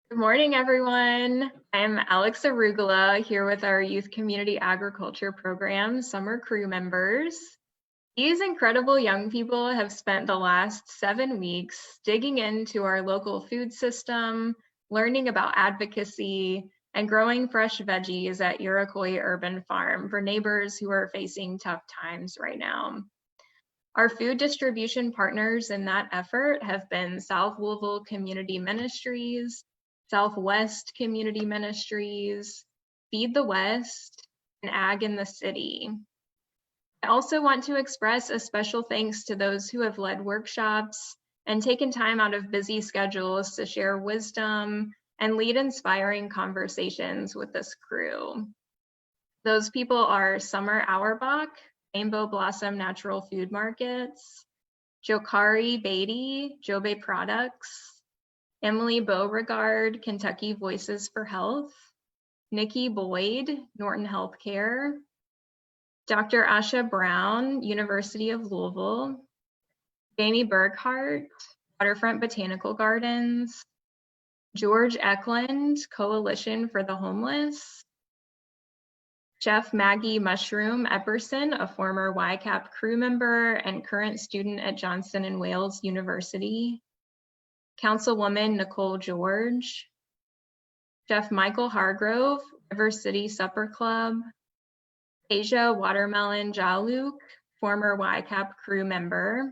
Good morning, everyone. I'm Alex Arugula here with our Youth Community Agriculture Program summer crew members. These incredible young people have spent the last 7 weeks digging into our local food system, learning about advocacy, and growing fresh veggies at Iroquois Urban Farm for neighbors who are facing tough times right now. Our food distribution partners in that effort have been South Louisville Community Ministries, Southwest Community Ministries, Feed the West, and Ag in the City. I also want to express a special thanks to those who have led workshops and taken time out of busy schedules to share wisdom and lead inspiring conversations with this crew. Those people are Summer Auerbach, Rainbow Blossom Natural Food Markets, Jokari Beatty, Jobe Products, Emily Beauregard, Kentucky Voices for Health, Nikki Boyd, Norton Healthcare, Dr. Asha Brown, University of Louisville, Jamie Burghardt, Waterfront Botanical Gardens, George Eklund, Coalition for the Homeless, Chef Maggie Mushroom Epperson, a former YCAP crew member and current student at Johnson & Wales University, Councilwoman Nicole George, Chef Michael Hargrove, River City Supper Club, Asia Watermelon Jaluk, former YCAP crew member,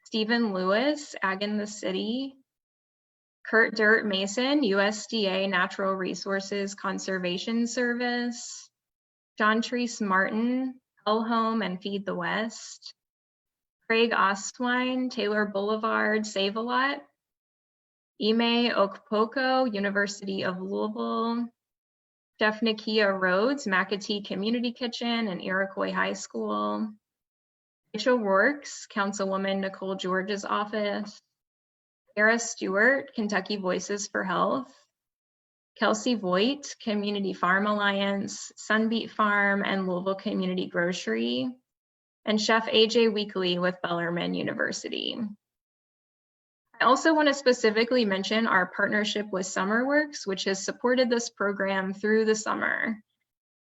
Stephen Lewis, Ag in the City, Kurt Dirt Mason, USDA Natural Resources Conservation Service, John Treese Martin, Hell Home and Feed the West, Craig Ostwine, Taylor Boulevard, Save a Lot, Ime Okpoko, University of Louisville, Chef Nakia Rhodes, McAtee Community Kitchen and Iroquois High School, Rachel Rourke's, Councilwoman Nicole George's office, Sarah Stewart, Kentucky Voices for Health, Kelsey Voigt, Community Farm Alliance, Sunbeat Farm, and Louisville Community Grocery, and Chef AJ Weekly with Bellarmine University. I also want to specifically mention our partnership with SummerWorks, which has supported this program through the summer.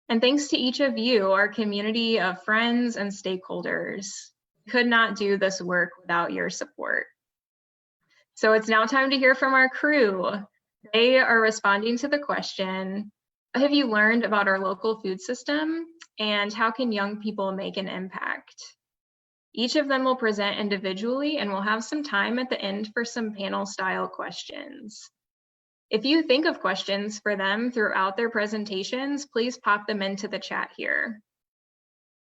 And thanks to each of you, our community of friends and stakeholders. We could not do this work without your support. So it's now time to hear from our crew. They are responding to the question, what have you learned about our local food system and how can young people make an impact? Each of them will present individually and we'll have some time at the end for some panel style questions. If you think of questions for them throughout their presentations, please pop them into the chat here.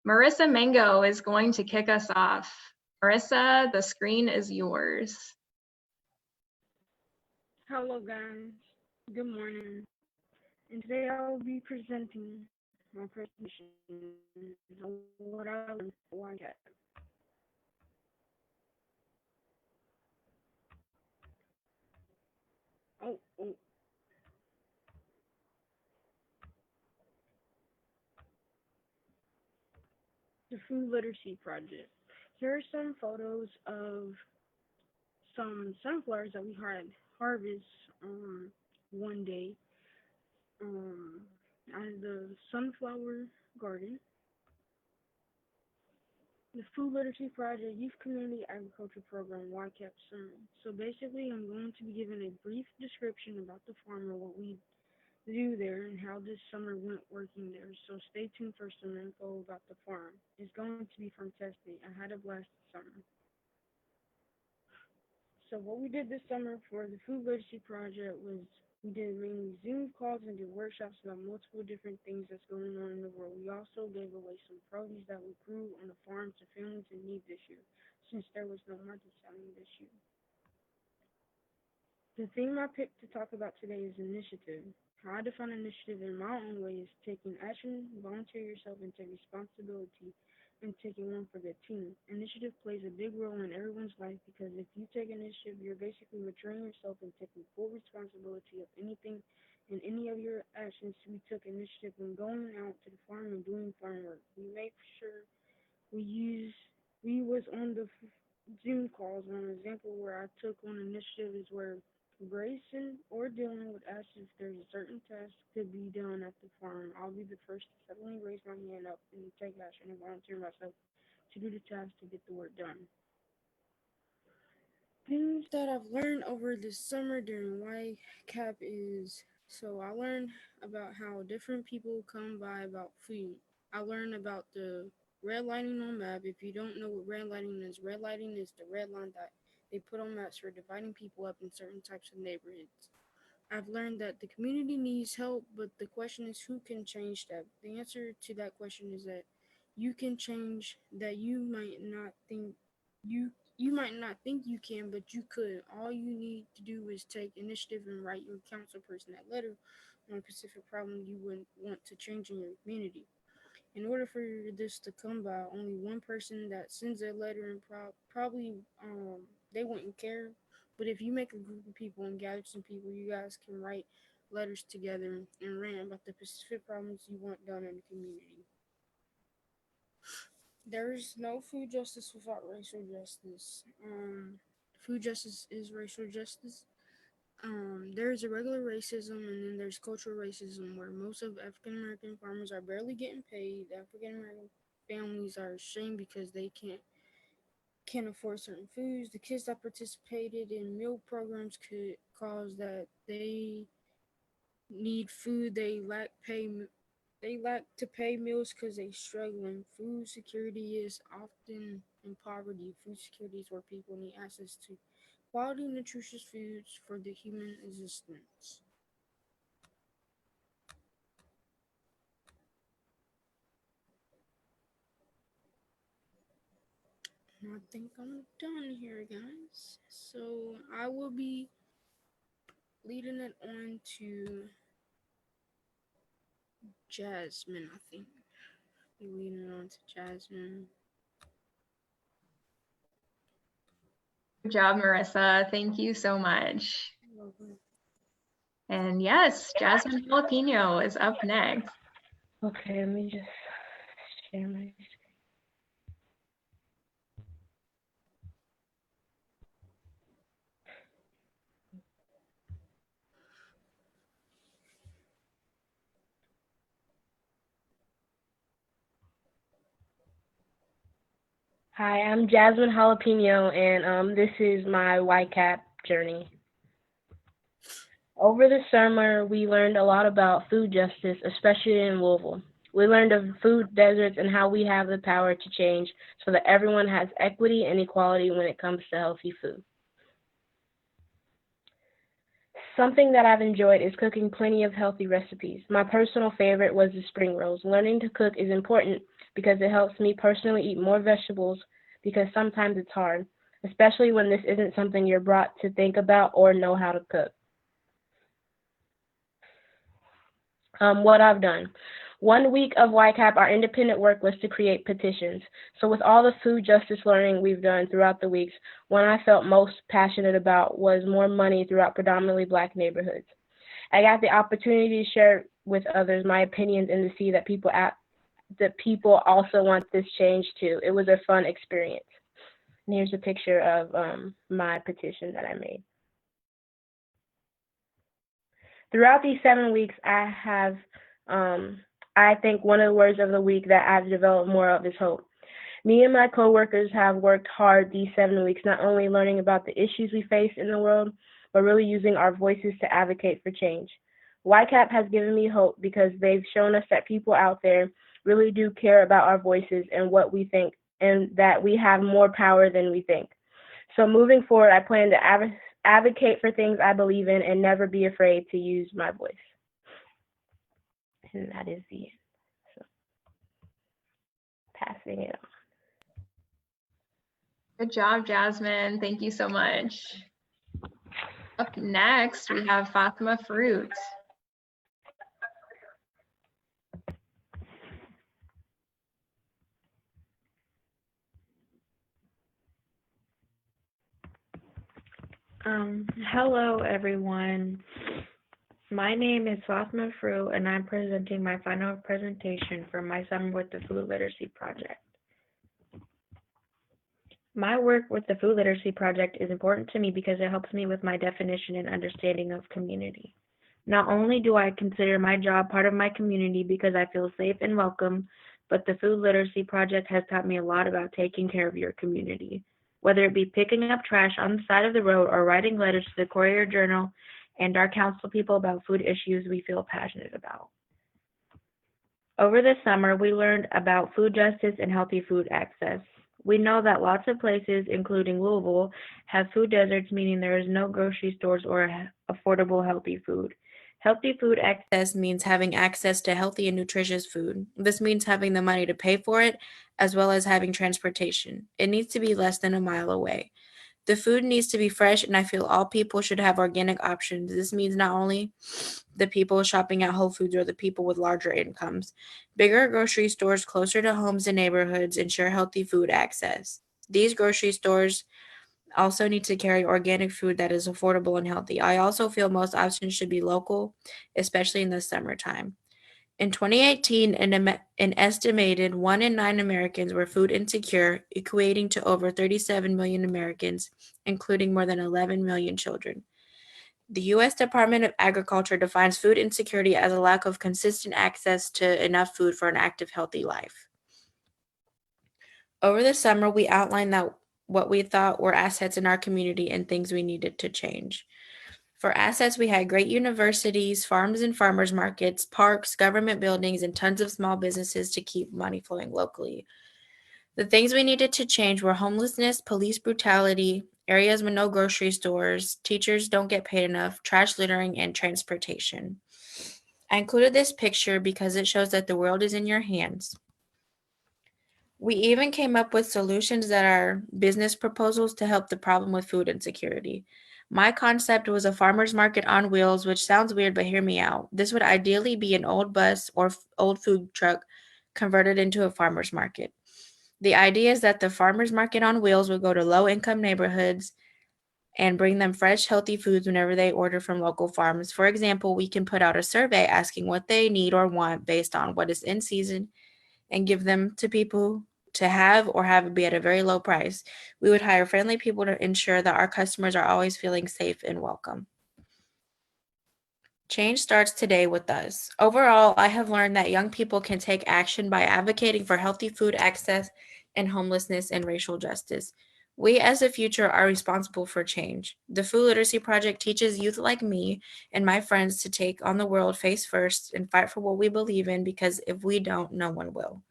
Marissa Mango is going to kick us off. Marissa, the screen is yours. Hello guys, good morning, and today I will be presenting my presentation on what I learned from YCAP. Oh. The Food Literacy Project. Here are some photos of some sunflowers that we had harvest one day at the sunflower garden. The Food Literacy Project Youth Community Agriculture Program YCAP Summer. So basically I'm going to be giving a brief description about the farm and what we do there and how this summer went working there. So stay tuned for some info about the farm. It's going to be fantastic. I had a blast this summer. So what we did this summer for the Food Literacy Project was we did mainly Zoom calls and did workshops about multiple different things that's going on in the world. We also gave away some produce that we grew on the farm to families in need this year, since there was no market selling this year. The theme I picked to talk about today is initiative. How I define initiative in my own way is taking action, volunteer yourself, and take responsibility and taking one for the team. Initiative plays a big role in everyone's life because if you take initiative, you're basically maturing yourself and taking full responsibility of anything and any of your actions. We took initiative when going out to the farm and doing farm work. We made sure we was on the Zoom calls. One example where I took on initiative is where Grayson or Dylan would ask if there's a certain task could be done at the farm. I'll be the first to suddenly raise my hand up and take action and volunteer myself to do the task to get the work done. Things that I've learned over the summer during YCAP is I learned about how different people come by about food. I learned about the red lighting on map. If you don't know what red lighting is the red line that they put on maps for dividing people up in certain types of neighborhoods. I've learned that the community needs help, but the question is who can change that? The answer to that question is that you can change that you might not think you can, but you could. All you need to do is take initiative and write your council person that letter on a specific problem you would want to change in your community. In order for this to come by, only one person that sends a letter and probably they wouldn't care. But if you make a group of people and gather some people, you guys can write letters together and rant about the specific problems you want done in the community. There is no food justice without racial justice. Food justice is racial justice. There's a regular racism and then there's cultural racism where most of African American farmers are barely getting paid. African American families are ashamed because they can't afford certain foods. The kids that participated in meal programs could cause that they need food. They lack to pay meals because they struggling. Food security is often in poverty. Food security is where people need access to quality nutritious foods for the human existence. I think I'm done here, guys. So I will be leading it on to Jasmine, I think. Be leading it on to Jasmine. Good job, Marissa. Thank you so much. Welcome. And yes, Jasmine Jalapeno is up next. Okay, let me just share my screen. Hi, I'm Jasmine Jalapeno, and this is my YCAP journey. Over the summer, we learned a lot about food justice, especially in Louisville. We learned of food deserts and how we have the power to change so that everyone has equity and equality when it comes to healthy food. Something that I've enjoyed is cooking plenty of healthy recipes. My personal favorite was the spring rolls. Learning to cook is important because it helps me personally eat more vegetables because sometimes it's hard, especially when this isn't something you're brought to think about or know how to cook. What I've done. 1 week of YCAP, our independent work was to create petitions. So with all the food justice learning we've done throughout the weeks, one I felt most passionate about was more money throughout predominantly Black neighborhoods. I got the opportunity to share with others my opinions and to see that people also want this change too. It was a fun experience. And here's a picture of my petition that I made. Throughout these 7 weeks, I think one of the words of the week that I've developed more of is hope. Me and my coworkers have worked hard these 7 weeks, not only learning about the issues we face in the world, but really using our voices to advocate for change. YCAP has given me hope because they've shown us that people out there really do care about our voices and what we think, and that we have more power than we think. So moving forward, I plan to advocate for things I believe in and never be afraid to use my voice. And that is the end. So, passing it on. Good job, Jasmine. Thank you so much. Up next, we have Swasma Fru. Hello, everyone. My name is Swasma Fru, and I'm presenting my final presentation for my Summer with the Food Literacy Project. My work with the Food Literacy Project is important to me because it helps me with my definition and understanding of community. Not only do I consider my job part of my community because I feel safe and welcome, but the Food Literacy Project has taught me a lot about taking care of your community. Whether it be picking up trash on the side of the road or writing letters to the Courier Journal and our council people about food issues we feel passionate about. Over the summer, we learned about food justice and healthy food access. We know that lots of places, including Louisville, have food deserts, meaning there is no grocery stores or affordable healthy food. Healthy food access means having access to healthy and nutritious food. This means having the money to pay for it, as well as having transportation. It needs to be less than a mile away. The food needs to be fresh, and I feel all people should have organic options. This means not only the people shopping at Whole Foods or the people with larger incomes. Bigger grocery stores closer to homes and neighborhoods ensure healthy food access. These grocery stores also need to carry organic food that is affordable and healthy. I also feel most options should be local, especially in the summertime. In 2018, an estimated 1 in 9 Americans were food insecure, equating to over 37 million Americans, including more than 11 million children. The U.S. Department of Agriculture defines food insecurity as a lack of consistent access to enough food for an active, healthy life. Over the summer, we outlined what we thought were assets in our community and things we needed to change. For assets, we had great universities, farms and farmers markets, parks, government buildings, and tons of small businesses to keep money flowing locally. The things we needed to change were homelessness, police brutality, areas with no grocery stores, teachers don't get paid enough, trash littering, and transportation. I included this picture because it shows that the world is in your hands. We even came up with solutions that are business proposals to help the problem with food insecurity. My concept was a farmer's market on wheels, which sounds weird, but hear me out. This would ideally be an old bus or old food truck converted into a farmer's market. The idea is that the farmer's market on wheels would go to low income neighborhoods and bring them fresh, healthy foods whenever they order from local farms. For example, we can put out a survey asking what they need or want based on what is in season and give them to people to have or have it be at a very low price. We would hire friendly people to ensure that our customers are always feeling safe and welcome. Change starts today with us. Overall, I have learned that young people can take action by advocating for healthy food access and homelessness and racial justice. We as the future are responsible for change. The Food Literacy Project teaches youth like me and my friends to take on the world face first and fight for what we believe in, because if we don't, no one will.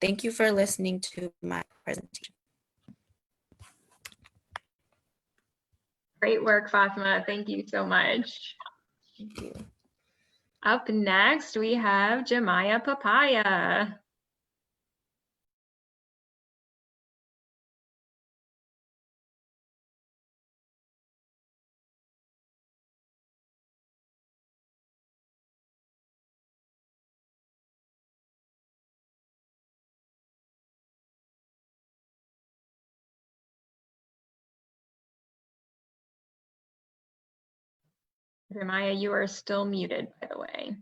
Thank you for listening to my presentation. Great work, Fatma. Thank you so much. Thank you. Up next, we have Jamiyah Papaya. Jamiyah, you are still muted, by the way.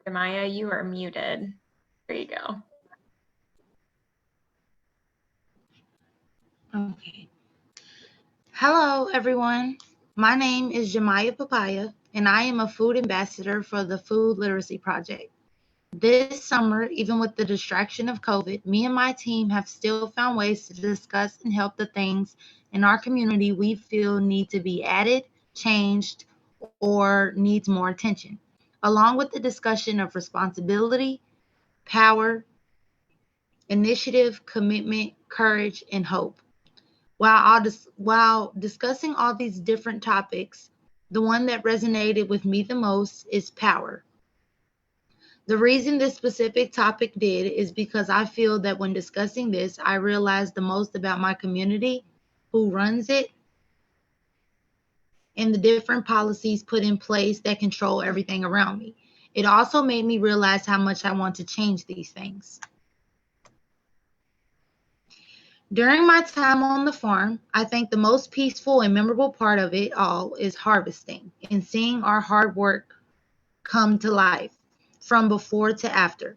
Jamiyah, you are muted. There you go. Okay. Hello, everyone. My name is Jamiyah Papaya, and I am a food ambassador for the Food Literacy Project. This summer, even with the distraction of COVID, me and my team have still found ways to discuss and help the things in our community we feel need to be added, changed, or needs more attention, along with the discussion of responsibility, power, initiative, commitment, courage, and hope. While discussing all these different topics, the one that resonated with me the most is power. The reason this specific topic did is because I feel that when discussing this, I realized the most about my community, who runs it, and the different policies put in place that control everything around me. It also made me realize how much I want to change these things. During my time on the farm, I think the most peaceful and memorable part of it all is harvesting and seeing our hard work come to life from before to after.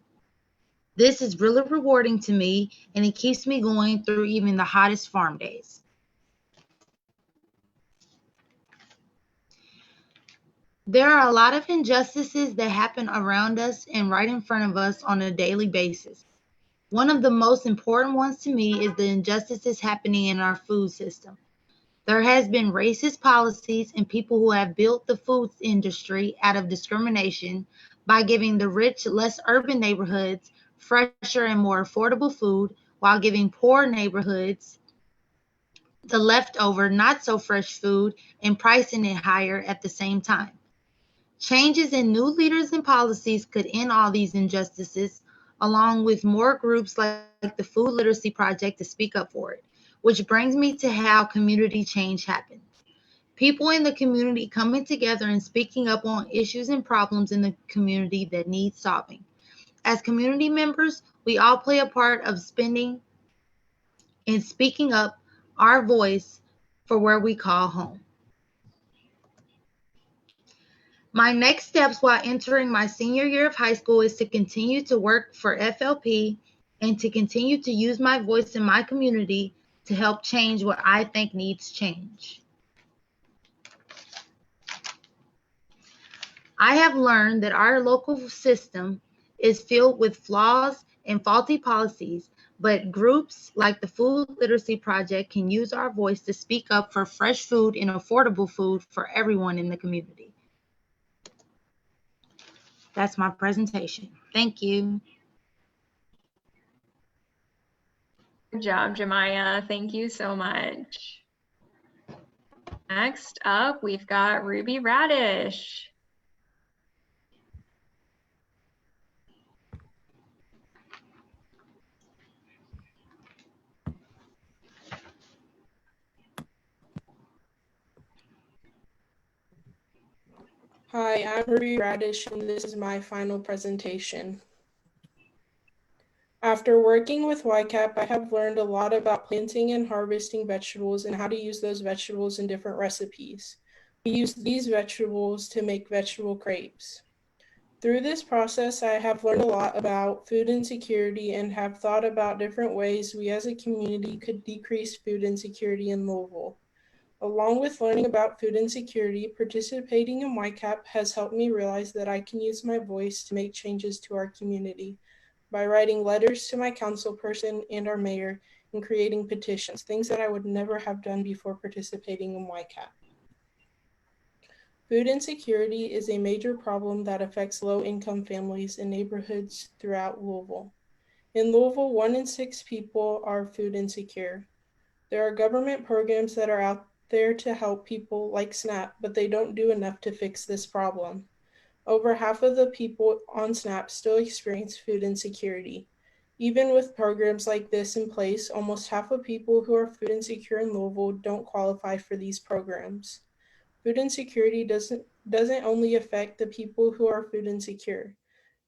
This is really rewarding to me, and it keeps me going through even the hottest farm days. There are a lot of injustices that happen around us and right in front of us on a daily basis. One of the most important ones to me is the injustices happening in our food system. There has been racist policies and people who have built the food industry out of discrimination by giving the rich, less urban neighborhoods fresher and more affordable food while giving poor neighborhoods the leftover, not so fresh food and pricing it higher at the same time. Changes in new leaders and policies could end all these injustices, along with more groups like the Food Literacy Project to speak up for it, which brings me to how community change happens. People in the community coming together and speaking up on issues and problems in the community that need solving. As community members, we all play a part of spending and speaking up our voice for where we call home. My next steps while entering my senior year of high school is to continue to work for FLP and to continue to use my voice in my community to help change what I think needs change. I have learned that our local system is filled with flaws and faulty policies, but groups like the Food Literacy Project can use our voice to speak up for fresh food and affordable food for everyone in the community. That's my presentation. Thank you. Good job, Jamiyah. Thank you so much. Next up, we've got Ruby Radish. Hi, I'm Ruby Radish, and this is my final presentation. After working with YCAP, I have learned a lot about planting and harvesting vegetables and how to use those vegetables in different recipes. We use these vegetables to make vegetable crepes. Through this process, I have learned a lot about food insecurity and have thought about different ways we as a community could decrease food insecurity in Louisville. Along with learning about food insecurity, participating in YCAP has helped me realize that I can use my voice to make changes to our community by writing letters to my councilperson and our mayor and creating petitions, things that I would never have done before participating in YCAP. Food insecurity is a major problem that affects low-income families in neighborhoods throughout Louisville. In Louisville, 1 in 6 people are food insecure. There are government programs that are out there to help people like SNAP, but they don't do enough to fix this problem. Over half of the people on SNAP still experience food insecurity. Even with programs like this in place, almost half of people who are food insecure in Louisville don't qualify for these programs. Food insecurity doesn't only affect the people who are food insecure.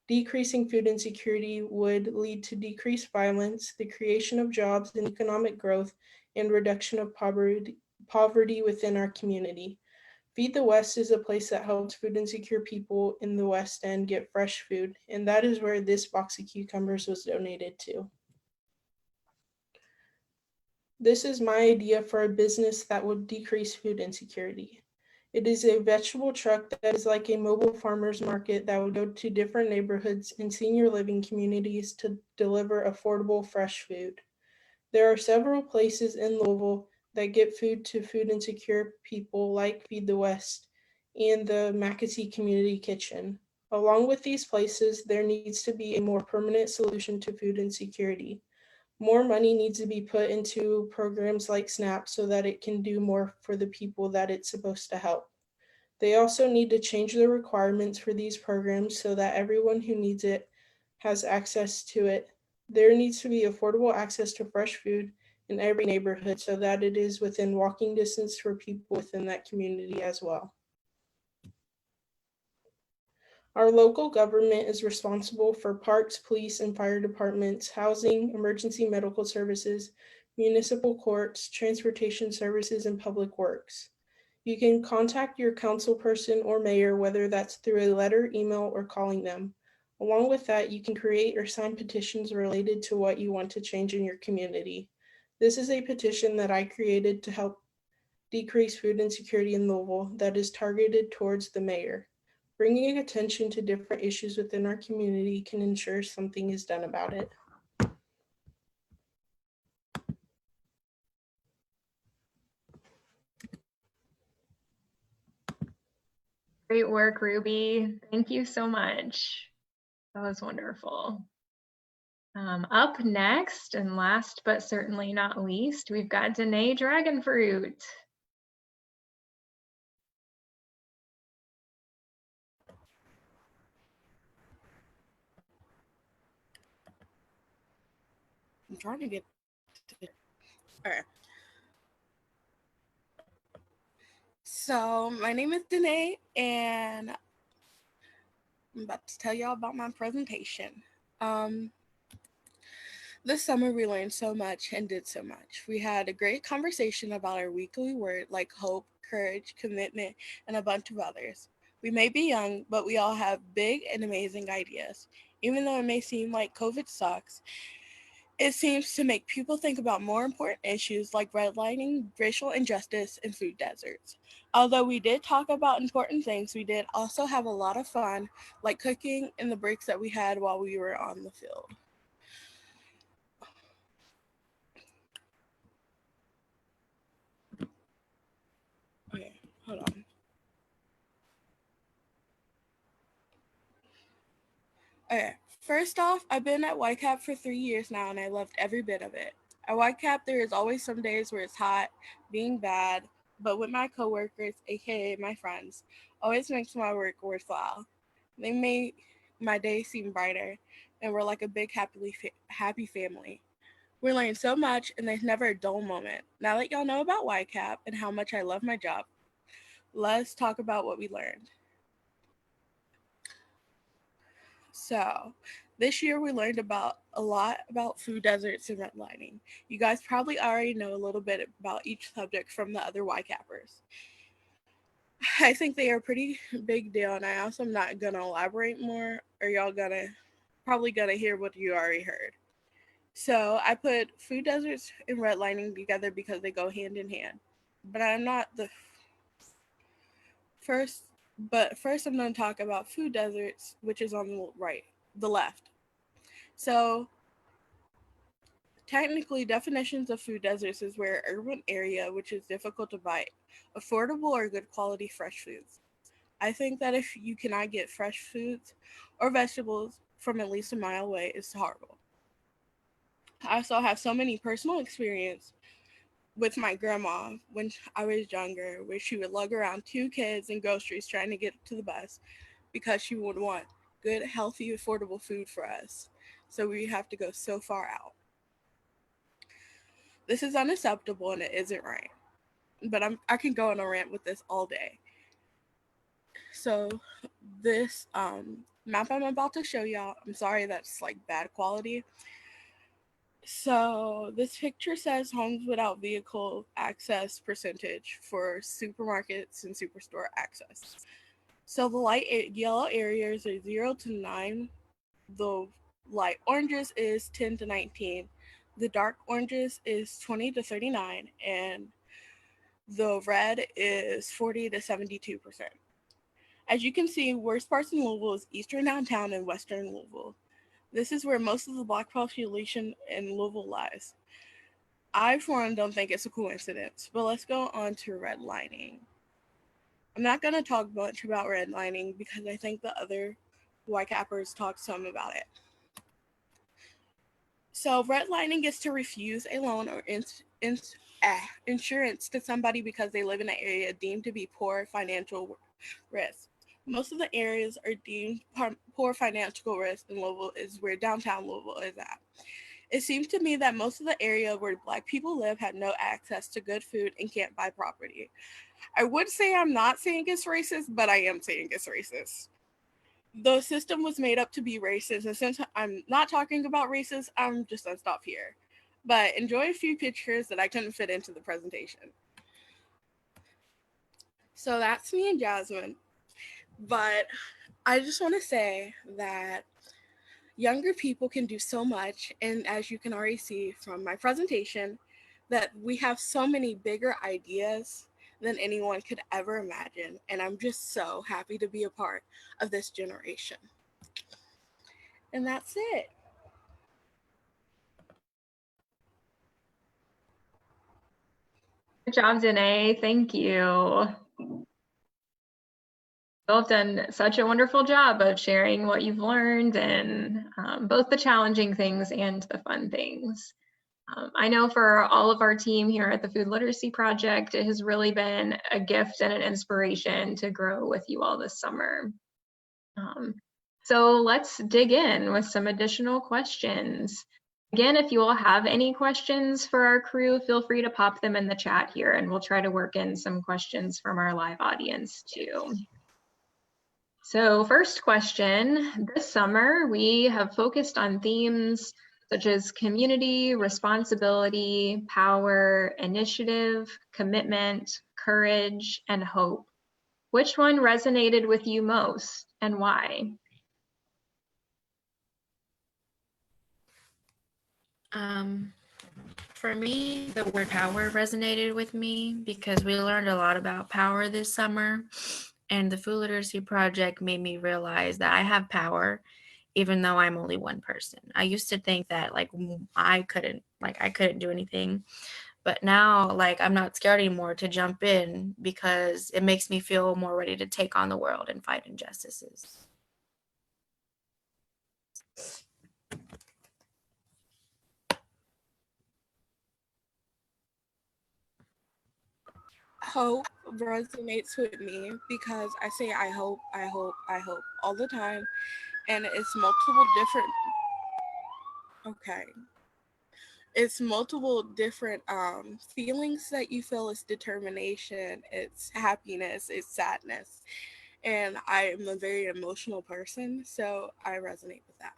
Decreasing food insecurity would lead to decreased violence, the creation of jobs and economic growth, and reduction of poverty within our community. Feed the West is a place that helps food insecure people in the West End get fresh food, and that is where this box of cucumbers was donated to. This is my idea for a business that would decrease food insecurity. It is a vegetable truck that is like a mobile farmer's market that would go to different neighborhoods and senior living communities to deliver affordable fresh food. There are several places in Louisville that get food to food insecure people like Feed the West and the McAtee Community Kitchen. Along with these places, there needs to be a more permanent solution to food insecurity. More money needs to be put into programs like SNAP so that it can do more for the people that it's supposed to help. They also need to change the requirements for these programs so that everyone who needs it has access to it. There needs to be affordable access to fresh food in every neighborhood so that it is within walking distance for people within that community as well. Our local government is responsible for parks, police, and fire departments, housing, emergency medical services, municipal courts, transportation services, and public works. You can contact your councilperson or mayor, whether that's through a letter, email, or calling them. Along with that, you can create or sign petitions related to what you want to change in your community. This is a petition that I created to help decrease food insecurity in Louisville that is targeted towards the mayor. Bringing attention to different issues within our community can ensure something is done about it. Great work, Ruby. Thank you so much. That was wonderful. Up next, and last but certainly not least, we've got Danielle Dragonfruit. I'm trying to get to... All right. So my name is Danae, and I'm about to tell y'all about my presentation. This summer we learned so much and did so much. We had a great conversation about our weekly word like hope, courage, commitment, and a bunch of others. We may be young, but we all have big and amazing ideas. Even though it may seem like COVID sucks, it seems to make people think about more important issues like redlining, racial injustice, and food deserts. Although we did talk about important things, we did also have a lot of fun, like cooking and the breaks that we had while we were on the field. Okay, hold on. Okay, first off, I've been at YCAP for 3 years now, and I loved every bit of it. At YCAP, there is always some days where it's hot, being bad, but with my coworkers, aka my friends, always makes my work worthwhile. They make my day seem brighter, and we're like a big happy family. We learn so much, and there's never a dull moment. Now that y'all know about YCAP and how much I love my job, let's talk about what we learned. So, this year we learned a lot about food deserts and redlining. You guys probably already know a little bit about each subject from the other YCAPers. I think they are a pretty big deal, and I also am not gonna elaborate more, or y'all probably gonna hear what you already heard. So I put food deserts and redlining together because they go hand in hand. But I'm not the first. But first, I'm going to talk about food deserts, which is on the left. So technically, definitions of food deserts is where an urban area which is difficult to buy affordable or good quality fresh foods. I think that if you cannot get fresh foods or vegetables from at least a mile away, it's horrible. I also have so many personal experience with my grandma when I was younger, where she would lug around 2 kids and groceries trying to get to the bus because she would want good, healthy, affordable food for us. So we have to go so far out. This is unacceptable and it isn't right. But I can go on a rant with this all day. So this map I'm about to show y'all, I'm sorry that's like bad quality. So this picture says homes without vehicle access percentage for supermarkets and superstore access. So the light yellow areas are 0 to 9. The light oranges is 10 to 19. The dark oranges is 20 to 39. And the red is 40 to 72%. As you can see, worst parts in Louisville is eastern downtown and western Louisville. This is where most of the Black population in Louisville lies. I, for one, don't think it's a coincidence, but let's go on to redlining. I'm not going to talk much about redlining because I think the other YCAPers talked some about it. So redlining is to refuse a loan or insurance to somebody because they live in an area deemed to be poor financial risk. Most of the areas are deemed poor financial risk in Louisville is where downtown Louisville is at. It seems to me that most of the area where Black people live have no access to good food and can't buy property. I would say I'm not saying it's racist, but I am saying it's racist. The system was made up to be racist, and since I'm not talking about racist, I'm just gonna stop here. but enjoy a few pictures that I couldn't fit into the presentation. So that's me and Jasmine. But I just want to say that younger people can do so much. And as you can already see from my presentation, that we have so many bigger ideas than anyone could ever imagine. And I'm just so happy to be a part of this generation. And that's it. Good job, Danae. Thank you. You have done such a wonderful job of sharing what you've learned and both the challenging things and the fun things. I know for all of our team here at the Food Literacy Project, it has really been a gift and an inspiration to grow with you all this summer. So let's dig in with some additional questions. Again, if you all have any questions for our crew, feel free to pop them in the chat here and we'll try to work in some questions from our live audience too. So first question, this summer we have focused on themes such as community, responsibility, power, initiative, commitment, courage, and hope. Which one resonated with you most and why? For me, the word power resonated with me because we learned a lot about power this summer, and the Food Literacy Project made me realize that I have power even though I'm only one person. I used to think that I couldn't do anything, but now I'm not scared anymore to jump in because it makes me feel more ready to take on the world and fight injustices. Hope resonates with me because I say I hope all the time, and it's multiple different feelings that you feel. It's determination, it's happiness, it's sadness, and I am a very emotional person, so I resonate with that.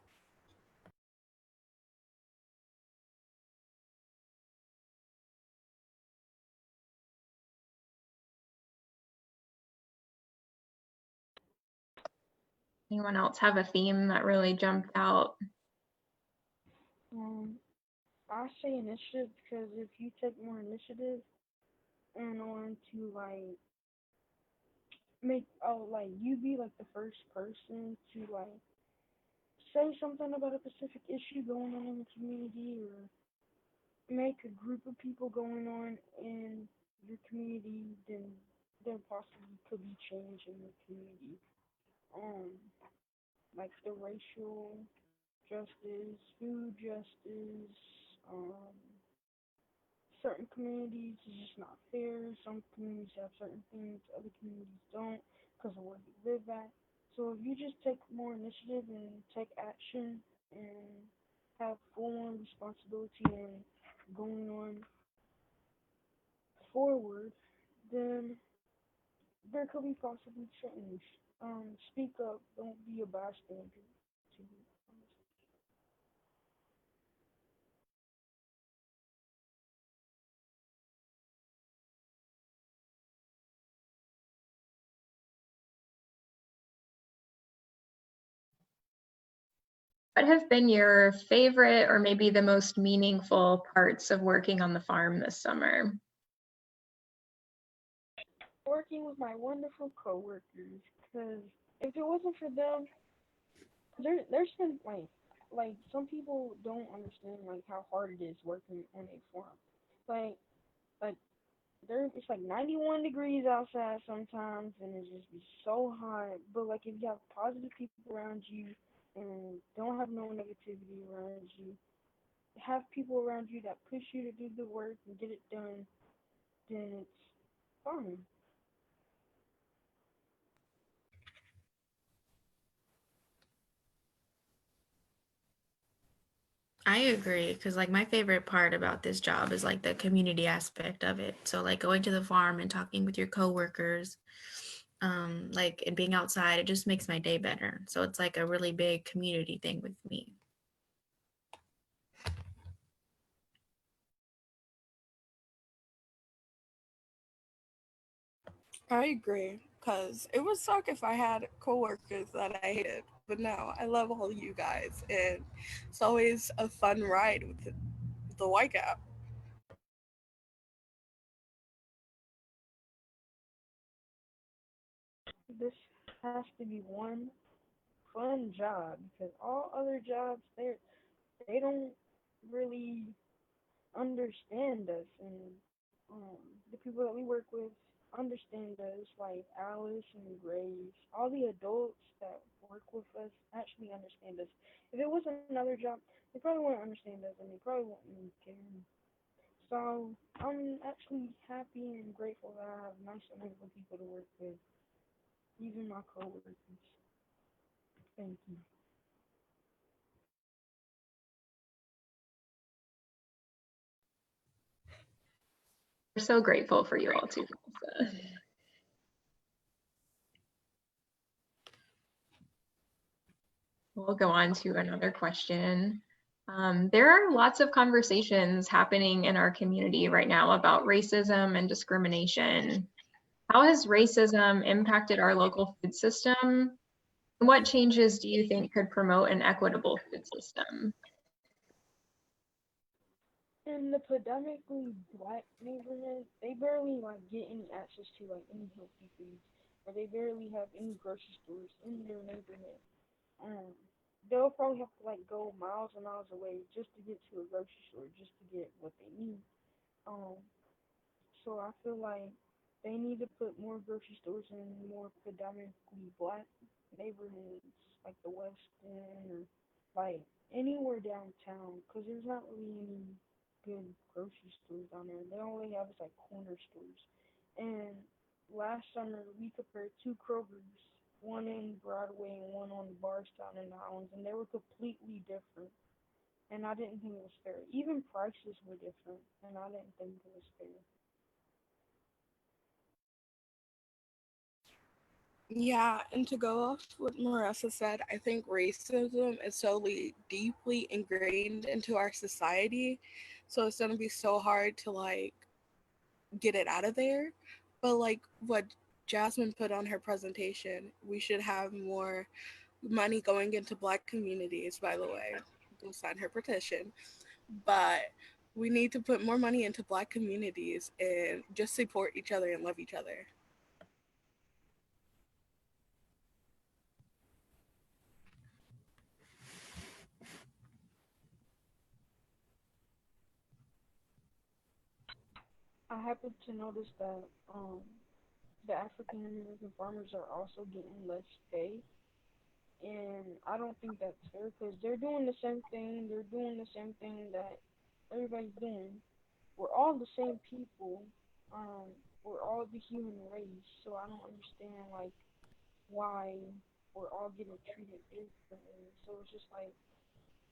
Anyone else have a theme that really jumped out? I say initiative because if you take more initiative and on to you be the first person to say something about a specific issue going on in the community, or make a group of people going on in your community, then there possibly could be change in the community. Like the racial justice, food justice, certain communities is just not fair. Some communities have certain things other communities don't because of where you live at. So if you just take more initiative and take action and have full-on responsibility and going on forward, then there could be possibly change. Speak up. Don't be a bystander. To be honest. What have been your favorite or maybe the most meaningful parts of working on the farm this summer? Working with my wonderful coworkers, because if it wasn't for them, there's been some people don't understand how hard it is working on a farm. Like like it's 91 degrees outside sometimes, and it just be so hot. But if you have positive people around you and don't have no negativity around you, have people around you that push you to do the work and get it done, then it's fun. I agree because my favorite part about this job is the community aspect of it. So going to the farm and talking with your coworkers, and being outside, it just makes my day better. So it's a really big community thing with me. I agree, because it would suck if I had coworkers that I hated. But no, I love all you guys, and it's always a fun ride with the YCAP. This has to be one fun job because all other jobs they don't really understand us, and the people that we work with understand us, like Alice and Grace. All the adults that work with us actually understand us. If it was another job, they probably wouldn't understand us, and they probably wouldn't care. So I'm actually happy and grateful that I have nice and wonderful people to work with, even my coworkers. Thank you. We're so grateful for you all too, Melissa. We'll go on to another question. There are lots of conversations happening in our community right now about racism and discrimination. How has racism impacted our local food system? And what changes do you think could promote an equitable food system? In the predominantly black neighborhood, they barely like get any access to like any healthy foods, or they barely have any grocery stores in their neighborhood. Um, they'll probably have to like go miles and miles away just to get to a grocery store, just to get what they need. Um, so I feel like they need to put more grocery stores in more predominantly black neighborhoods, like the West End or like anywhere downtown, because there's not really any good grocery stores down there. They only have is like corner stores. And last summer we compared two Krogers, one in Broadway and one on Barstown in the Islands, and they were completely different. And I didn't think it was fair. Even prices were different, and I didn't think it was fair. Yeah, and to go off what Marissa said, I think racism is so deeply ingrained into our society, so it's gonna be so hard to like get it out of there. But like what Jasmine put on her presentation, we should have more money going into Black communities. By the way, go sign her petition. But we need to put more money into Black communities and just support each other and love each other. I happen to notice that the African American farmers are also getting less pay, and I don't think that's fair because they're doing the same thing. They're doing the same thing that everybody's doing. We're all the same people. Um, we're all the human race, so I don't understand like why we're all getting treated differently. So it's just like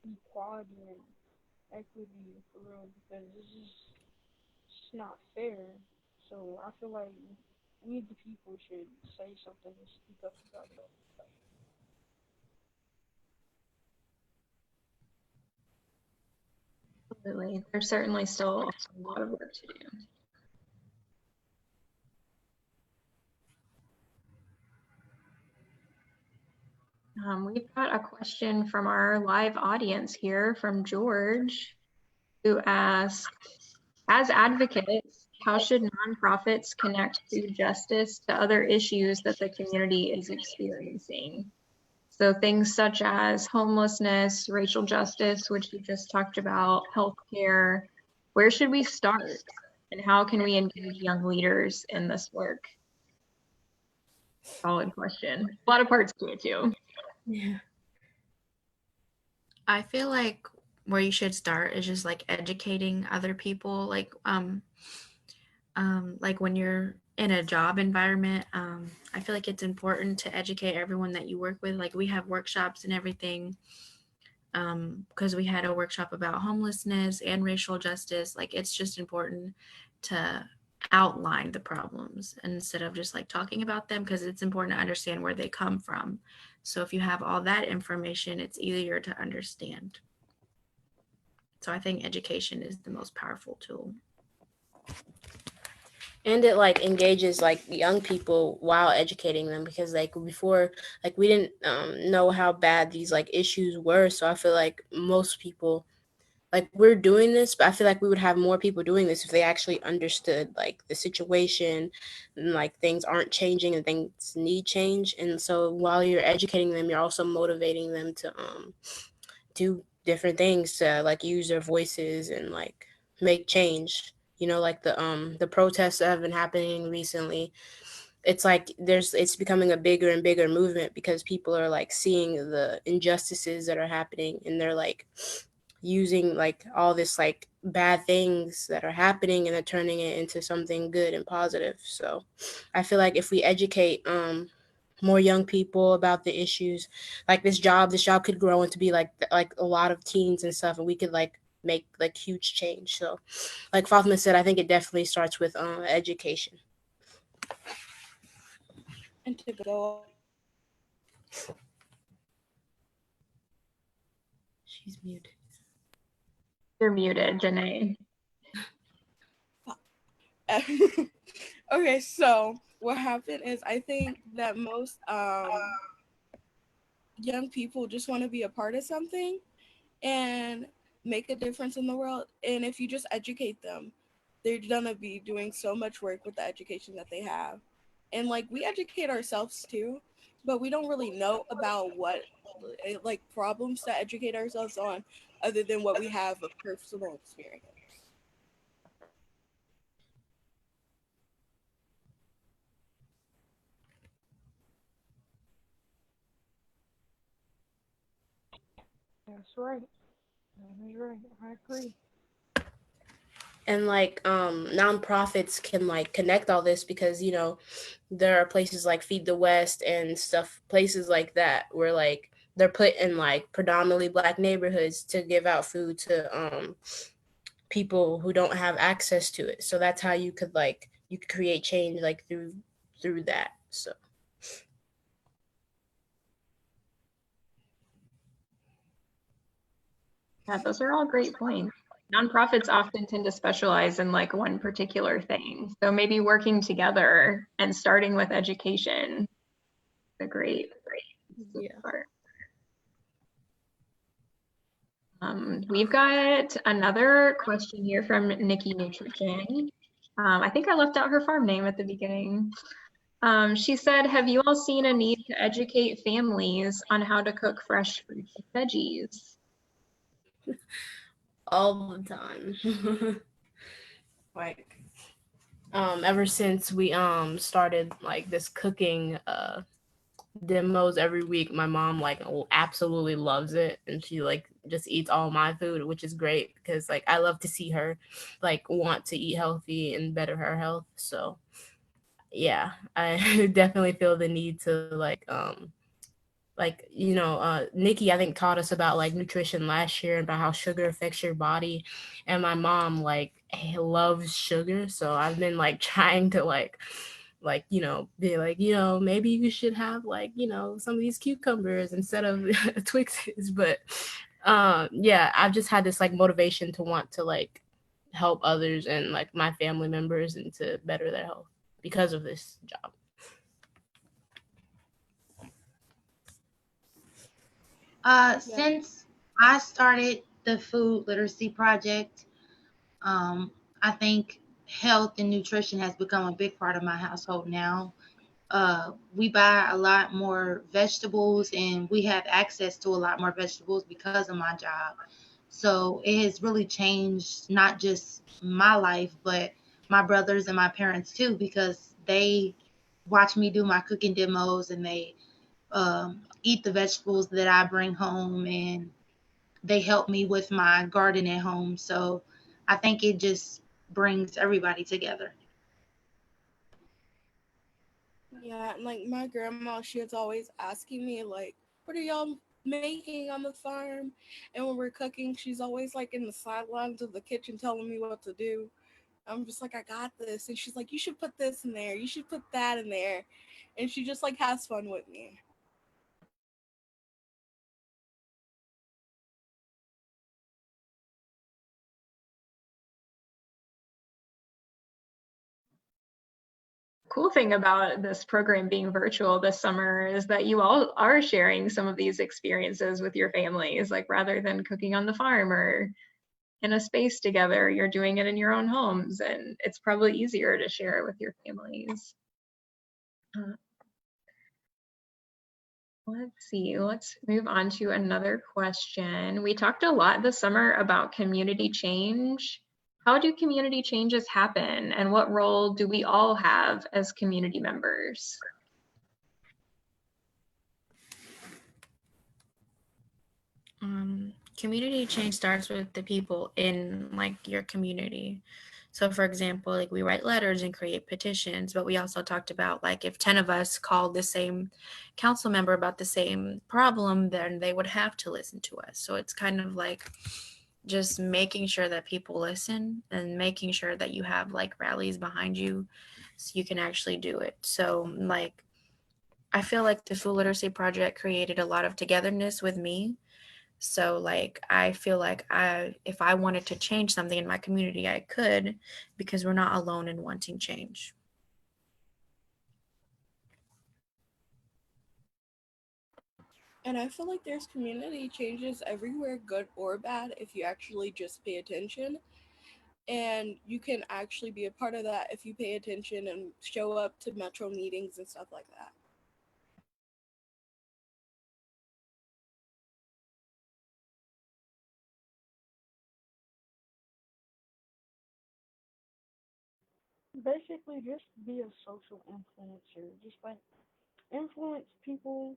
equality and equity for real because this is just not fair. So I feel like we the people should say something and speak up about it. Absolutely. There's certainly still a lot of work to do. We've got a question from our live audience here from George, who asked, as advocates, how should nonprofits connect food justice to other issues that the community is experiencing? So things such as homelessness, racial justice, which you just talked about, healthcare. Where should we start? And how can we engage young leaders in this work? Solid question. A lot of parts to it too. Yeah. I feel like where you should start is just like educating other people, like when you're in a job environment. I feel like it's important to educate everyone that you work with. Like we have workshops and everything, because we had a workshop about homelessness and racial justice. Like it's just important to outline the problems instead of just like talking about them, because it's important to understand where they come from. So if you have all that information, it's easier to understand. So I think education is the most powerful tool. And it like engages like young people while educating them, because like before, like we didn't know how bad these like issues were. So I feel like most people, like we're doing this, but I feel like we would have more people doing this if they actually understood like the situation, and like things aren't changing and things need change. And so while you're educating them, you're also motivating them to do different things, to like use their voices and like make change. You know, like the protests that have been happening recently, it's like it's becoming a bigger and bigger movement because people are like seeing the injustices that are happening, and they're like using like all this like bad things that are happening, and they're turning it into something good and positive. So I feel like if we educate more young people about the issues, like this job could grow into be like a lot of teens and stuff, and we could like make like huge change. So like Fatima said, I think it definitely starts with education. And to go She's muted. You're muted, Janae. okay, so what happened is I think that most young people just want to be a part of something and make a difference in the world. And if you just educate them, they're gonna be doing so much work with the education that they have. And like we educate ourselves too, but we don't really know about what like problems to educate ourselves on other than what we have of personal experience. That's right. That is right. I agree. And like nonprofits can like connect all this, because there are places like Feed the West and stuff, places like that, where like they're put in like predominantly black neighborhoods to give out food to people who don't have access to it. So that's how you could create change like through that. So Yeah, those are all great points. Nonprofits often tend to specialize in like one particular thing. So maybe working together and starting with education is a great yeah. part. We've got another question here from Nikki Nutrition. I think I left out her farm name at the beginning. She said, have you all seen a need to educate families on how to cook fresh fruits and veggies? All the time. Like ever since we started like this cooking demos every week, my mom like absolutely loves it, and she like just eats all my food, which is great because like I love to see her like want to eat healthy and better her health. So yeah, I definitely feel the need to Nikki I think taught us about like nutrition last year, about how sugar affects your body, and my mom like loves sugar, so I've been like trying to be like, maybe you should have like, some of these cucumbers instead of Twixes. But yeah, I've just had this like motivation to want to like help others and like my family members and to better their health because of this job. Yeah. Since I started the food literacy project, I think health and nutrition has become a big part of my household now. We buy a lot more vegetables and we have access to a lot more vegetables because of my job. So it has really changed not just my life, but my brothers and my parents too, because they watch me do my cooking demos and they eat the vegetables that I bring home, and they help me with my garden at home. So I think it just brings everybody together. Yeah, and like my grandma, she was always asking me like, "What are y'all making on the farm?" And when we're cooking, she's always like in the sidelines of the kitchen telling me what to do. I'm just like, "I got this," and she's like, "You should put this in there. You should put that in there," and she just like has fun with me. cool thing about this program being virtual this summer is that you all are sharing some of these experiences with your families, like rather than cooking on the farm or in a space together, you're doing it in your own homes, and it's probably easier to share it with your families. Let's see, let's move on to another question. We talked a lot this summer about community change. How do community changes happen, and what role do we all have as community members? Community change starts with the people in like your community. So for example, like we write letters and create petitions, but we also talked about like if 10 of us called the same council member about the same problem, then they would have to listen to us. So it's kind of like just making sure that people listen and making sure that you have like rallies behind you so you can actually do it. So like I feel like the Food Literacy Project created a lot of togetherness with me. So like I feel like if I wanted to change something in my community, I could, because we're not alone in wanting change. And I feel like there's community changes everywhere, good or bad, if you actually just pay attention. And you can actually be a part of that if you pay attention and show up to metro meetings and stuff like that. Basically, just be a social influencer. Just like influence people.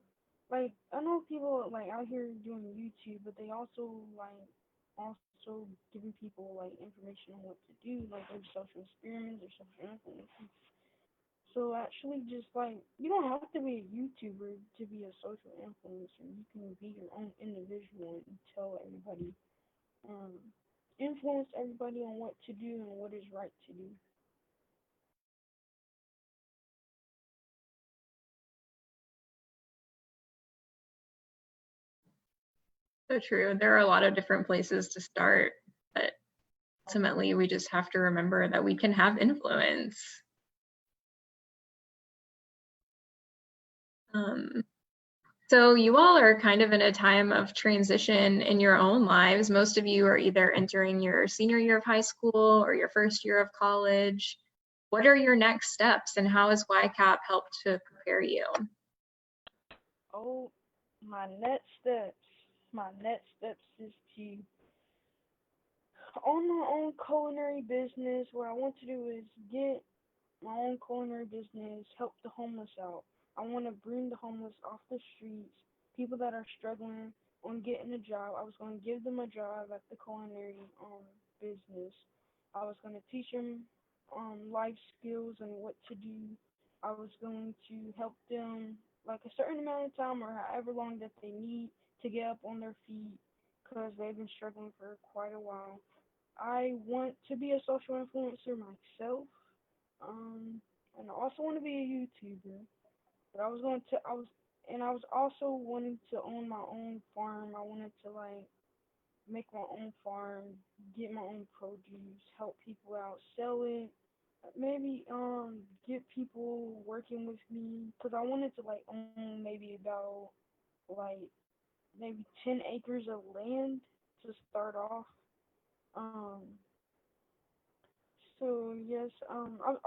Like I know people like out here doing YouTube, but they also like also giving people like information on what to do, like their social experiments or social influences. So actually, just like you don't have to be a YouTuber to be a social influencer. You can be your own individual and tell everybody, um, influence everybody on what to do and what is right to do. So true. There are a lot of different places to start, but ultimately we just have to remember that we can have influence. So you all are kind of in a time of transition in your own lives. Most of you are either entering your senior year of high school or your first year of college. What are your next steps, and how has YCAP helped to prepare you? Oh, my next steps. My next steps is to own my own culinary business. What I want to do is get my own culinary business, help the homeless out. I want to bring the homeless off the streets, people that are struggling on getting a job. I was going to give them a job at the culinary business. I was going to teach them life skills and what to do. I was going to help them like a certain amount of time or however long that they need to get up on their feet because they've been struggling for quite a while. I want to be a social influencer myself, um, and I also want to be a YouTuber. But I was also wanting to own my own farm. I wanted to like make my own farm, get my own produce, help people out, sell it. Maybe get people working with me because I wanted to like own maybe about like maybe 10 acres of land to start off. Um, So yes, I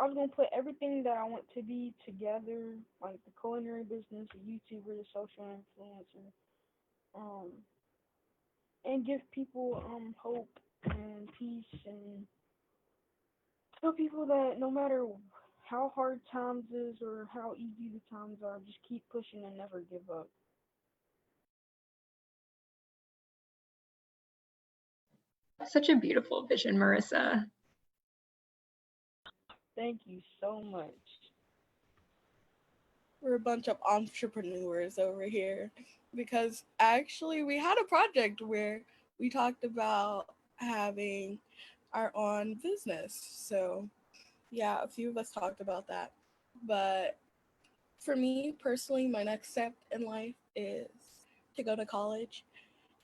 was gonna put everything that I want to be together, like the culinary business, the YouTuber, the social influencer, um, and give people hope and peace, and tell people that no matter how hard times is or how easy the times are, just keep pushing and never give up. Such a beautiful vision, Marissa. Thank you so much. We're a bunch of entrepreneurs over here because actually we had a project where we talked about having our own business. So, yeah, a few of us talked about that. But for me personally, my next step in life is to go to college.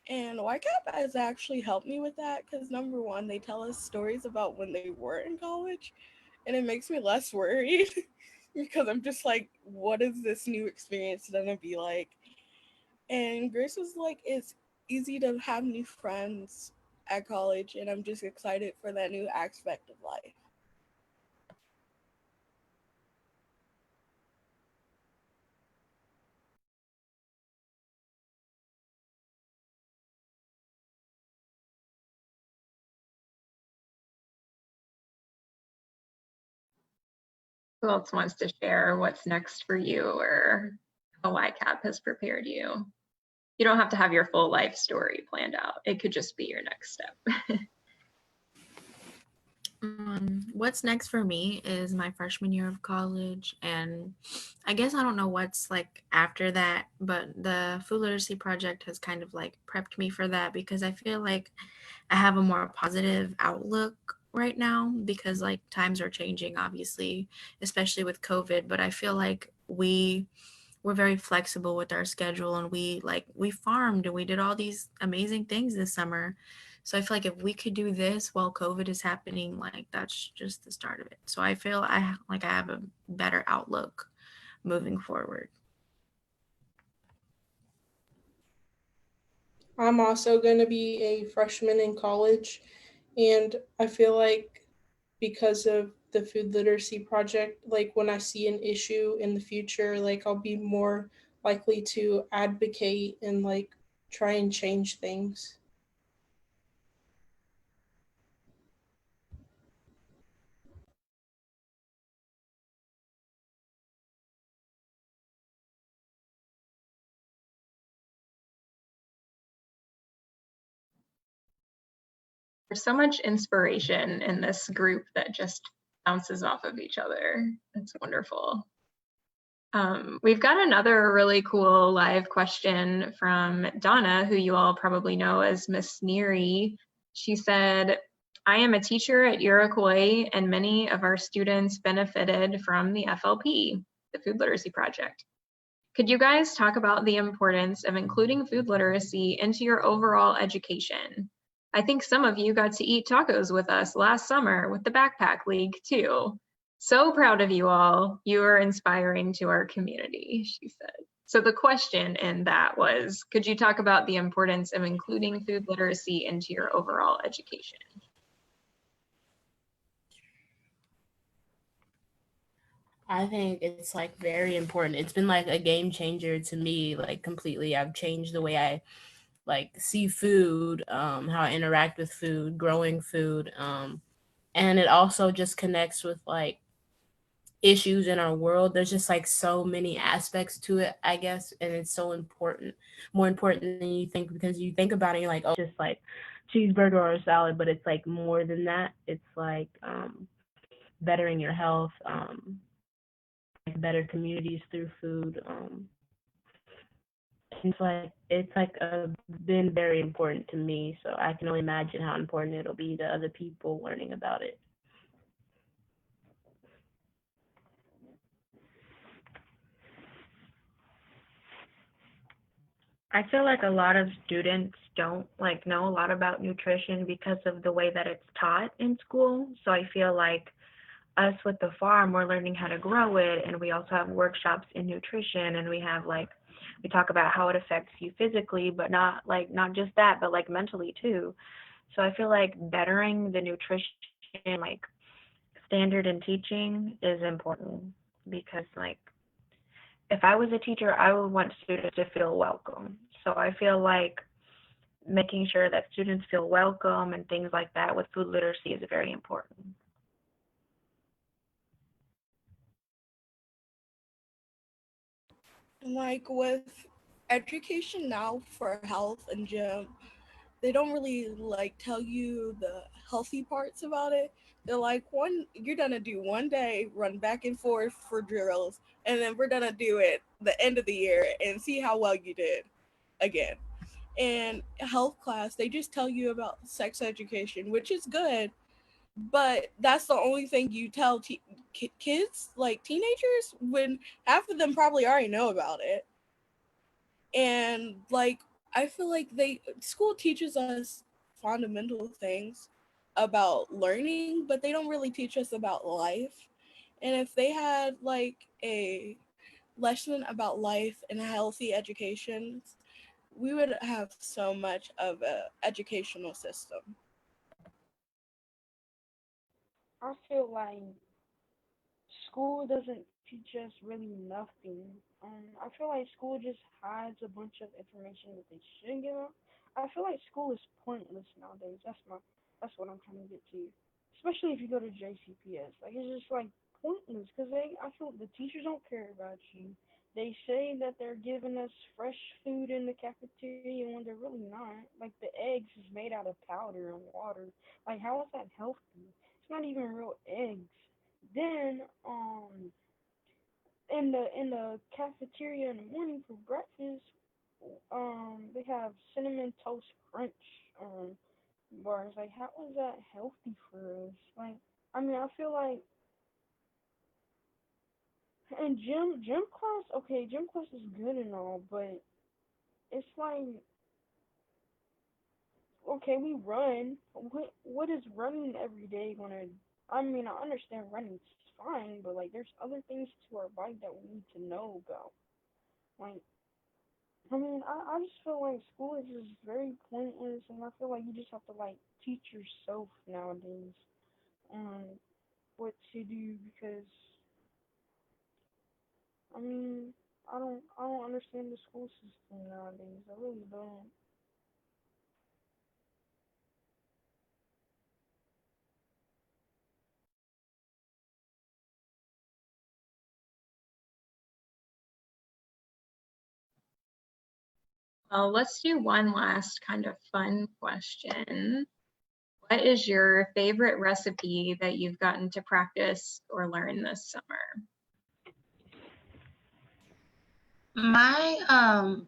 And YCAP has actually helped me with that because number one, they tell us stories about when they were in college, and it makes me less worried. because I'm just like, what is this new experience gonna be like? And Grace was like, it's easy to have new friends at college, and I'm just excited for that new aspect of life. Who else wants to share what's next for you or how YCAP has prepared you? You don't have to have your full life story planned out. It could just be your next step. What's next for me is my freshman year of college, and I guess I don't know what's like after that, but the food literacy project has kind of like prepped me for that because I feel like I have a more positive outlook right now because like times are changing, obviously, especially with COVID, but I feel like we're very flexible with our schedule, and we farmed and we did all these amazing things this summer. So I feel like if we could do this while COVID is happening, like that's just the start of it. So I feel I have a better outlook moving forward. I'm also going to be a freshman in college, and I feel like because of the food literacy project, like when I see an issue in the future, like I'll be more likely to advocate and like try and change things. There's so much inspiration in this group that just bounces off of each other. It's wonderful. We've got another really cool live question from Donna, who you all probably know as Miss Neary. She said, I am a teacher at Iroquois, and many of our students benefited from the FLP, the Food Literacy Project. Could you guys talk about the importance of including food literacy into your overall education? I think some of you got to eat tacos with us last summer with the Backpack League too. So proud of you all. You are inspiring to our community, she said. So the question in that was, could you talk about the importance of including food literacy into your overall education? I think it's like very important. It's been like a game changer to me, like completely. I've changed the way I like see food, how I interact with food, growing food. And it also just connects with like issues in our world. There's just like so many aspects to it, I guess, and it's so important, more important than you think, because you think about it, you're like, oh, Just like cheeseburger or a salad, but it's like more than that. It's like bettering your health, better communities through food. It's like been very important to me. So I can only imagine how important it'll be to other people learning about it. I feel like a lot of students don't like know a lot about nutrition because of the way that it's taught in school. So I feel like us with the farm, we're learning how to grow it, and we also have workshops in nutrition, and we have like we talk about how it affects you physically, but not just that, but like mentally too. So I feel like bettering the nutrition like standard in teaching is important because like if I was a teacher, I would want students to feel welcome. So I feel like making sure that students feel welcome and things like that with food literacy is very important. Like with education now for health and gym, they don't really like tell you the healthy parts about it. They're like, you're gonna do one day, run back and forth for drills, and then we're gonna do it the end of the year and see how well you did again. And health class, they just tell you about sex education, which is good, but that's the only thing you tell kids, like teenagers, when half of them probably already know about it. And like I feel like school teaches us fundamental things about learning, but they don't really teach us about life. And if they had like a lesson about life and healthy education, we would have so much of an educational system. I feel like school doesn't teach us really nothing. I feel like school just hides a bunch of information that they shouldn't give out. I feel like school is pointless nowadays. That's what I'm trying to get to. Especially if you go to JCPS, like it's just like pointless because I feel the teachers don't care about you. They say that they're giving us fresh food in the cafeteria when they're really not. Like the eggs is made out of powder and water. Like how is that healthy? It's not even real eggs. Then in the cafeteria in the morning for breakfast, they have cinnamon toast crunch bars. Like how is that healthy for us? Like I mean I feel like in gym class, okay, gym class is good and all, but it's like okay, we run. What is running every day gonna? I mean, I understand running's fine, but like, there's other things to our body that we need to know about. Like, I mean, I just feel like school is just very pointless, and I feel like you just have to like teach yourself nowadays on what to do because I mean, I don't understand the school system nowadays. I really don't. Well, let's do one last kind of fun question. What is your favorite recipe that you've gotten to practice or learn this summer? My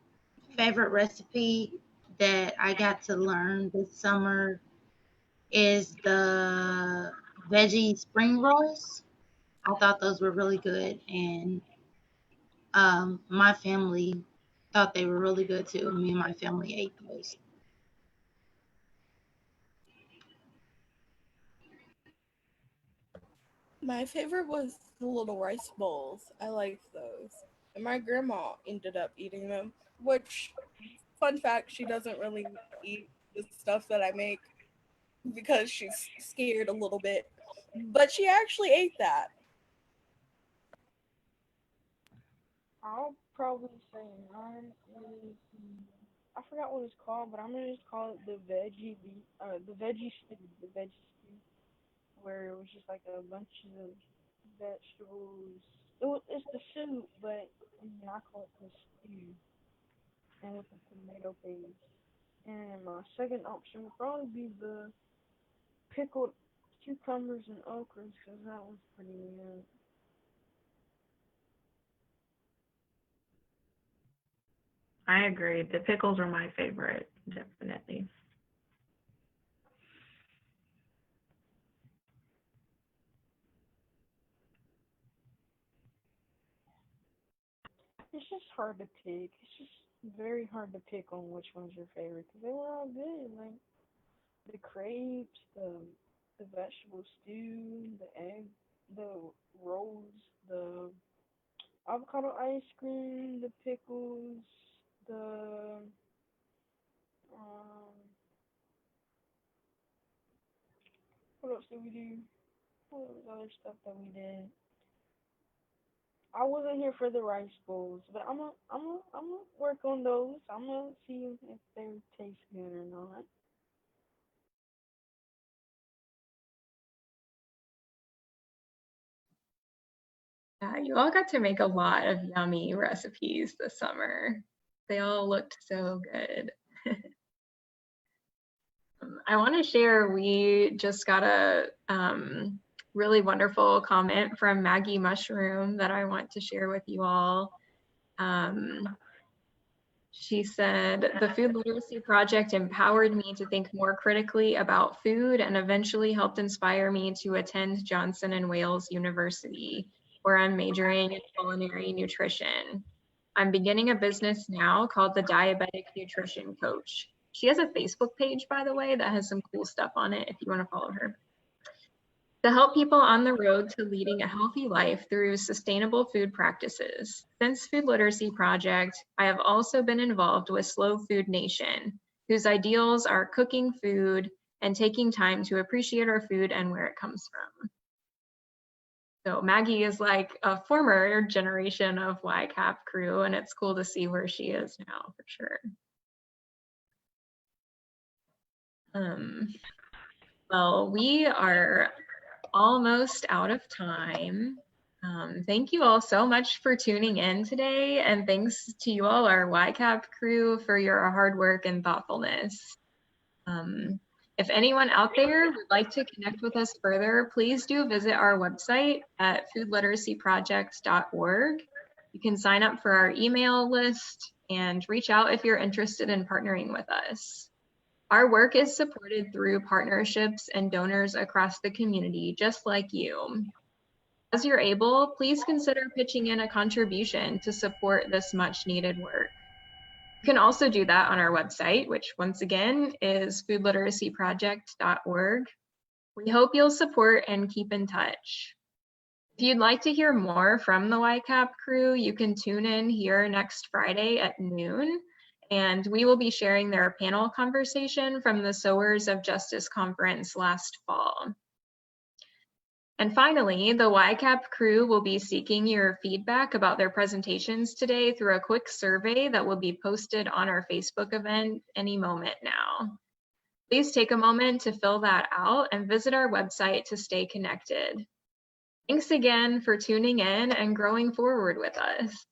favorite recipe that I got to learn this summer is the veggie spring rolls. I thought those were really good, and my family thought they were really good too. Me and my family ate those. My favorite was the little rice bowls. I liked those. And my grandma ended up eating them, which, fun fact, she doesn't really eat the stuff that I make because she's scared a little bit. But she actually ate that. I'll probably say mine is I forgot what it's called, but I'm gonna just call it the veggie stew, the veggie stew, where it was just like a bunch of vegetables. It's the soup, but I mean I call it the stew, and with the tomato paste. And my second option would probably be the pickled cucumbers and okras, cause that was pretty good. I agree. The pickles are my favorite, definitely. It's just hard to pick. It's just very hard to pick on which one's your favorite, cause they were all good. Like the crepes, the vegetable stew, the egg, the rolls, the avocado ice cream, the pickles, the um, what else did we do? What was other stuff that we did? I wasn't here for the rice bowls, but I'm gonna work on those. I'm gonna see if they taste good or not. Yeah, you all got to make a lot of yummy recipes this summer. They all looked so good. I want to share, we just got a really wonderful comment from Maggie Mushroom that I want to share with you all. She said, the Food Literacy Project empowered me to think more critically about food and eventually helped inspire me to attend Johnson and Wales University, where I'm majoring in culinary nutrition. I'm beginning a business now called the Diabetic Nutrition Coach. She has a Facebook page, by the way, that has some cool stuff on it if you want to follow her. to help people on the road to leading a healthy life through sustainable food practices. Since Food Literacy Project, I have also been involved with Slow Food Nation, whose ideals are cooking food and taking time to appreciate our food and where it comes from. So Maggie is like a former generation of YCAP crew, and it's cool to see where she is now for sure. Well, we are almost out of time. Thank you all so much for tuning in today, and thanks to you all, our YCAP crew, for your hard work and thoughtfulness. If anyone out there would like to connect with us further, please do visit our website at foodliteracyproject.org. You can sign up for our email list and reach out if you're interested in partnering with us. Our work is supported through partnerships and donors across the community, just like you. As you're able, please consider pitching in a contribution to support this much needed work. You can also do that on our website, which once again is foodliteracyproject.org. We hope you'll support and keep in touch. If you'd like to hear more from the YCAP crew, you can tune in here next Friday at noon, and we will be sharing their panel conversation from the Sowers of Justice Conference last fall. And finally, the YCAP crew will be seeking your feedback about their presentations today through a quick survey that will be posted on our Facebook event any moment now. Please take a moment to fill that out and visit our website to stay connected. Thanks again for tuning in and growing forward with us.